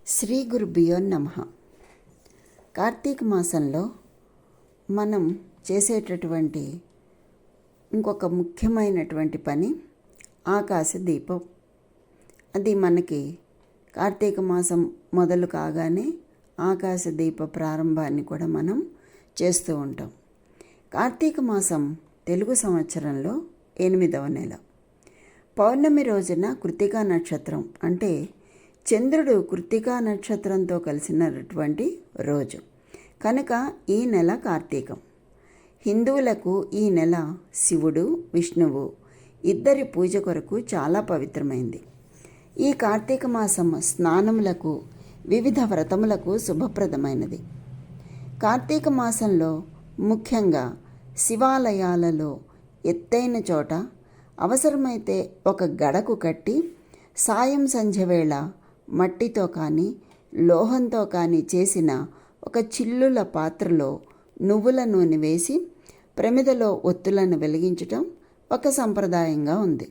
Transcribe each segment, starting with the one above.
శ్రీ గురుభ్యో నమః. కార్తీక మాసంలో మనం చేసేటటువంటి ఇంకొక ముఖ్యమైనటువంటి పని ఆకాశ దీపం. అది మనకి కార్తీక మాసం మొదలు కాగానే ఆకాశ దీప ప్రారంభాన్ని కూడా మనం చేస్తూ ఉంటాం. కార్తీక మాసం తెలుగు సంవత్సరంలో 8వ నెల. పౌర్ణమి రోజున కృత్తికా నక్షత్రం అంటే చంద్రుడు కృత్తికా నక్షత్రంతో కలిసినటువంటి రోజు కనుక ఈ నెల కార్తీకం. హిందువులకు ఈ నెల శివుడు విష్ణువు ఇద్దరి పూజ కొరకు చాలా పవిత్రమైంది. ఈ కార్తీక మాసం స్నానములకు వివిధ వ్రతములకు శుభప్రదమైనది. కార్తీక మాసంలో ముఖ్యంగా శివాలయాలలో ఎత్తైన చోట అవసరమైతే ఒక గడకు కట్టి సాయం సంధ్య వేళ మట్టితో కానీ లోహంతో కానీ చేసిన ఒక చిల్లుల పాత్రలో నువ్వుల నూనె వేసి ప్రమిదలో ఒత్తులను వెలిగించటం ఒక సంప్రదాయంగా ఉంది.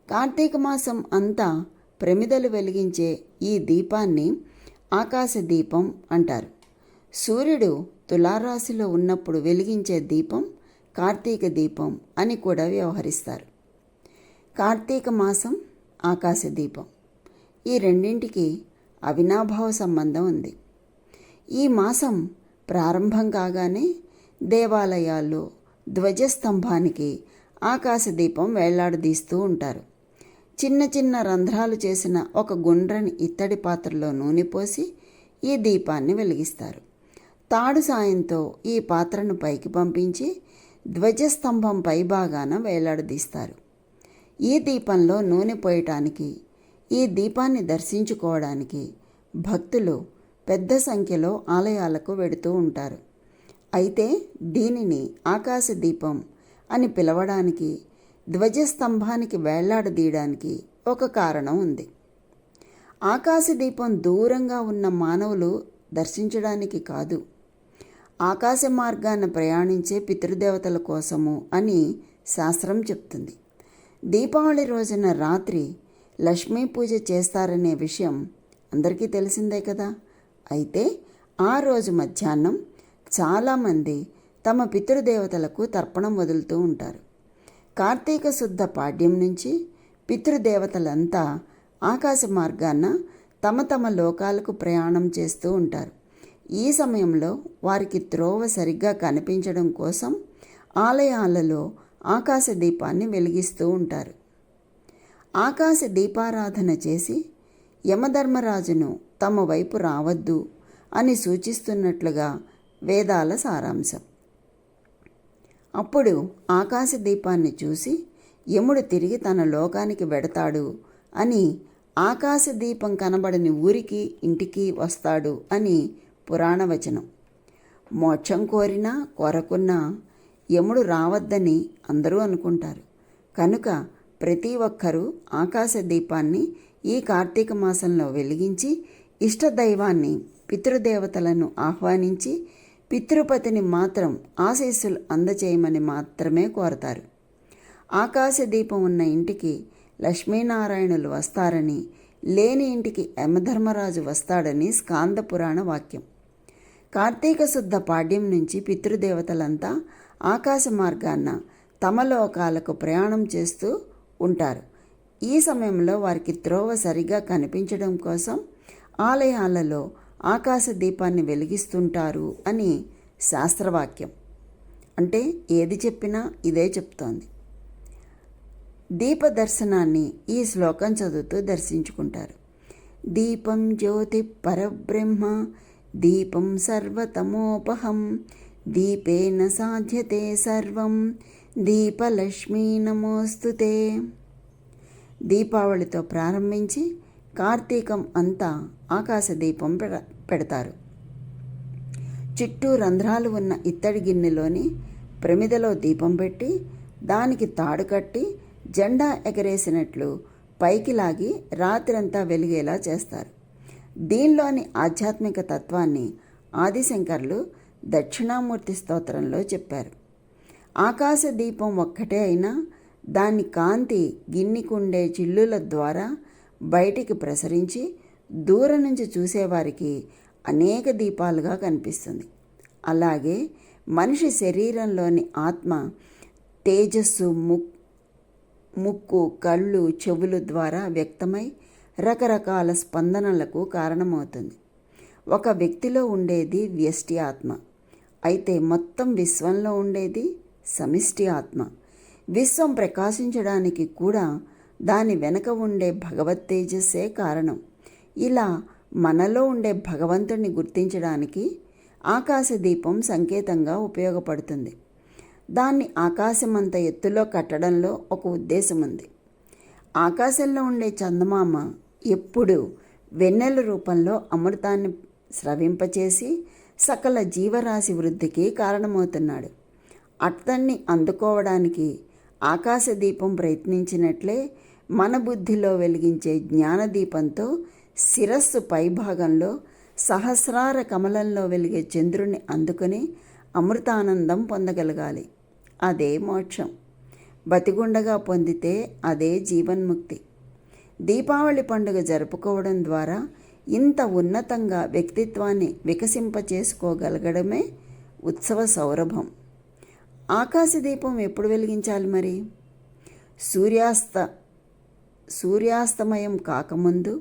కార్తీక మాసం అంతా ప్రమిదలు వెలిగించే ఈ దీపాన్ని ఆకాశ దీపం అంటారు. సూర్యుడు తులారాశిలో ఉన్నప్పుడు వెలిగించే దీపం కార్తీక దీపం అని కూడా వ్యవహరిస్తారు. కార్తీక మాసం ఆకాశ దీపం ఈ రెండింటికి అవినాభావ సంబంధం ఉంది. ఈ మాసం ప్రారంభం కాగానే దేవాలయాల్లో ధ్వజస్తంభానికి ఆకాశ దీపం వేళ్లాడదీస్తూ ఉంటారు. చిన్న చిన్న రంధ్రాలు చేసిన ఒక గుండ్రని ఇత్తడి పాత్రలో నూనె పోసి ఈ దీపాన్ని వెలిగిస్తారు. తాడు సాయంతో ఈ పాత్రను పైకి పంపించి ధ్వజస్తంభం పైభాగాన వేలాడదీస్తారు. ఈ దీపంలో నూనె పోయటానికి, ఈ దీపాన్ని దర్శించుకోవడానికి భక్తులు పెద్ద సంఖ్యలో ఆలయాలకు వెడుతూ ఉంటారు. అయితే దీనిని ఆకాశ దీపం అని పిలవడానికి, ధ్వజస్తంభానికి వేళ్లాడదీయడానికి ఒక కారణం ఉంది. ఆకాశ దీపం దూరంగా ఉన్న మానవులు దర్శించడానికి కాదు, ఆకాశ మార్గాన ప్రయాణించే పితృదేవతల కోసము అని శాస్త్రం చెప్తుంది. దీపావళి రోజున రాత్రి లక్ష్మీ పూజ చేస్తారనే విషయం అందరికీ తెలిసిందే కదా. అయితే ఆ రోజు మధ్యాహ్నం చాలామంది తమ పితృదేవతలకు తర్పణం వదులుతూ ఉంటారు. కార్తీక శుద్ధ పాడ్యం నుంచి పితృదేవతలంతా ఆకాశ మార్గాన తమ తమ లోకాలకు ప్రయాణం చేస్తూ ఉంటారు. ఈ సమయంలో వారికి త్రోవ సరిగ్గా కనిపించడం కోసం ఆలయాలలో ఆకాశ దీపాన్ని వెలిగిస్తూ ఉంటారు. ఆకాశ దీపారాధన చేసి యమధర్మరాజును తమ వైపు రావద్దు అని సూచిస్తున్నట్లుగా వేదాల సారాంశం. అప్పుడు ఆకాశ దీపాన్ని చూసి యముడు తిరిగి తన లోకానికి వెడతాడు అని, ఆకాశ దీపం కనబడని ఊరికి ఇంటికి వస్తాడు అని పురాణవచనం. మోక్షం కోరినా కోరకున్నా యముడు రావద్దని అందరూ అనుకుంటారు. కనుక ప్రతి ఒక్కరూ ఆకాశ దీపాన్ని ఈ కార్తీక మాసంలో వెలిగించి ఇష్టదైవాన్ని, పితృదేవతలను ఆహ్వానించి పితృపతిని మాత్రం ఆశీస్సులు అందచేయమని మాత్రమే కోరతారు. ఆకాశ దీపం ఉన్న ఇంటికి లక్ష్మీనారాయణులు వస్తారని, లేని ఇంటికి యమధర్మరాజు వస్తాడని స్కాంద పురాణ వాక్యం. కార్తీక శుద్ధ పాడ్యం నుంచి పితృదేవతలంతా ఆకాశ మార్గాన తమ లోకాలకు ప్రయాణం చేస్తూ ఉంటారు. ఈ సమయంలో వారికి త్రోవ సరిగా కనిపించడం కోసం ఆలయాలలో ఆకాశ దీపాన్ని వెలిగిస్తుంటారు అని శాస్త్రవాక్యం. అంటే ఏది చెప్పినా ఇదే చెప్తోంది. దీప దర్శనాన్ని ఈ శ్లోకం చదువుతూ దర్శించుకుంటారు. దీపం జ్యోతి పరబ్రహ్మ దీపం సర్వతమోపహం దీపేన సాధ్యతే సర్వం దీపలక్ష్మీ నమోస్తుతే. దీపావళితో ప్రారంభించి కార్తీకం అంతా ఆకాశ దీపం పెడతారు. చుట్టూ రంధ్రాలు ఉన్న ఇత్తడి గిన్నెలోని ప్రమిదలో దీపం పెట్టి దానికి తాడు కట్టి జెండా ఎగరేసినట్లు పైకి లాగి రాత్రంతా వెలిగేలా చేస్తారు. దీనిలోని ఆధ్యాత్మిక తత్వాన్ని ఆదిశంకర్లు దక్షిణామూర్తి స్తోత్రంలో చెప్పారు. ఆకాశ దీపం ఒక్కటే అయినా దాని కాంతి గిన్నెకుండే చిల్లుల ద్వారా బయటికి ప్రసరించి దూరం నుంచి చూసేవారికి అనేక దీపాలుగా కనిపిస్తుంది. అలాగే మనిషి శరీరంలోని ఆత్మ తేజస్సు ముక్కు, కళ్ళు, చెవులు ద్వారా వ్యక్తమై రకరకాల స్పందనలకు కారణమవుతుంది. ఒక వ్యక్తిలో ఉండేది వ్యష్టి ఆత్మ, అయితే మొత్తం విశ్వంలో ఉండేది సమిష్టి ఆత్మ. విశ్వం ప్రకాశించడానికి కూడా దాని వెనక ఉండే భగవత్ తేజస్సే కారణం. ఇలా మనలో ఉండే భగవంతుడిని గుర్తించడానికి ఆకాశదీపం సంకేతంగా ఉపయోగపడుతుంది. దాన్ని ఆకాశమంత ఎత్తులో కట్టడంలో ఒక ఉద్దేశం ఉంది. ఆకాశంలో ఉండే చందమామ ఎప్పుడూ వెన్నెల రూపంలో అమృతాన్ని స్రవింపచేసి సకల జీవరాశి వృద్ధికి కారణమవుతున్నాడు. అతన్ని అందుకోవడానికి ఆకాశదీపం ప్రయత్నించినట్లే మన బుద్ధిలో వెలిగించే జ్ఞానదీపంతో శిరస్సు పైభాగంలో సహస్రార కమలంలో వెలిగే చంద్రుని అందుకొని అమృతానందం పొందగలగాలి. అదే మోక్షం. బతిగుండగా పొందితే అదే జీవన్ముక్తి. దీపావళి పండుగ జరుపుకోవడం ద్వారా ఇంత ఉన్నతంగా వ్యక్తిత్వాన్ని వికసింపచేసుకోగలగడమే ఉత్సవ సౌరభం. ఆకాశదీపం ఎప్పుడు వెలిగించాలి మరి? సూర్యాస్తమయం కాకముందు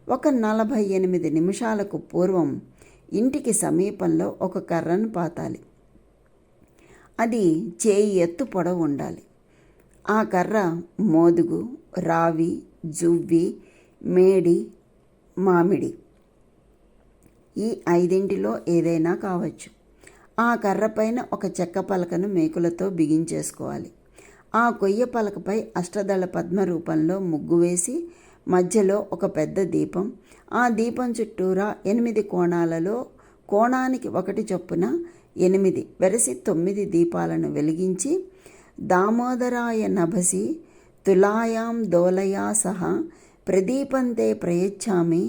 ఒక 48 నిమిషాలకు పూర్వం ఇంటికి సమీపంలో ఒక కర్రను పాతాలి. అది చేయి ఎత్తు పొడవు ఉండాలి. ఆ కర్ర మోదుగు, రావి, జువ్వి, మేడి, మామిడి ఈ 5 ఏదైనా కావచ్చు. ఆ కర్రపైన ఒక చెక్క పలకను మేకులతో బిగించేసుకోవాలి. ఆ కొయ్య పలకపై అష్టదళ పద్మ రూపంలో ముగ్గు వేసి మధ్యలో ఒక పెద్ద దీపం, ఆ దీపం చుట్టూరా 8 కోణాలలో కోణానికి 1 చొప్పున 8 వెరసి 9 దీపాలను వెలిగించి దామోదరాయ నభసి తులాయాం దోలయా సహా ప్రదీపంతే ప్రయచ్ఛామి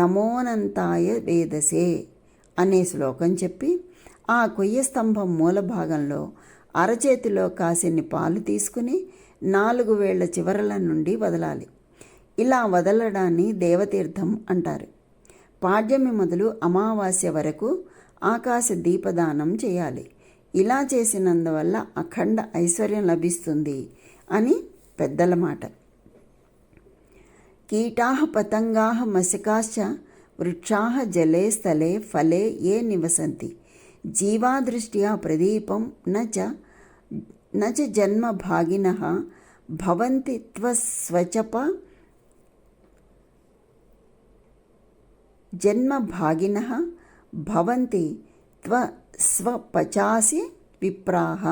నమోనంతాయ వేదసే అనే శ్లోకం చెప్పి ఆ కొయ్య స్తంభం మూల భాగంలో అరచేతిలో కాసిన్ని పాలు తీసుకుని 4 వేళ్ల చివరల నుండి వదలాలి. ఇలా వదలడాన్ని దేవతీర్థం అంటారు. పాడ్యమి మొదలు అమావాస్య వరకు ఆకాశ దీపదానం చేయాలి. ఇలా చేసినందువల్ల అఖండ ఐశ్వర్యం లభిస్తుంది అని పెద్దల మాట. కీటాః పతంగాః మశకాశ్చ వృక్షాః జలే స్థలే ఫలే ఏ నివసంతి జీవాదృష్ట్యా ప్రదీపం నచ జన్మ భాగినః భవంతి త్వస్వపచాసి విప్రాహ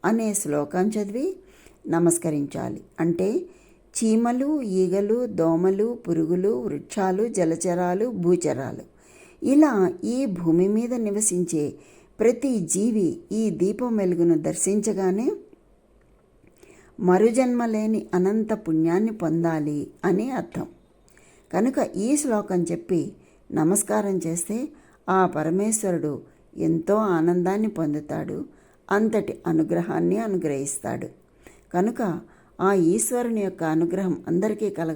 అనే శ్లోకం చదివి నమస్కరించాలి. అంటే చీమలు, ఈగలు, దోమలు, పురుగులు, వృక్షాలు, జలచరాలు, భూచరాలు ఇలా ఈ భూమి మీద నివసించే ప్రతి జీవి ఈ దీపం వెలుగును దర్శించగానే మరుజన్మ లేని అనంత పుణ్యాన్ని పొందాలి అని అర్థం. కనుక ఈ శ్లోకం చెప్పి నమస్కారం చేస్తే ఆ పరమేశ్వరుడు ఎంతో ఆనందాన్ని పొందుతాడు, అంతటి అనుగ్రహాన్ని అనుగ్రహిస్తాడు. కనుక ఆ ఈశ్వరుని యొక్క అనుగ్రహం అందరికీ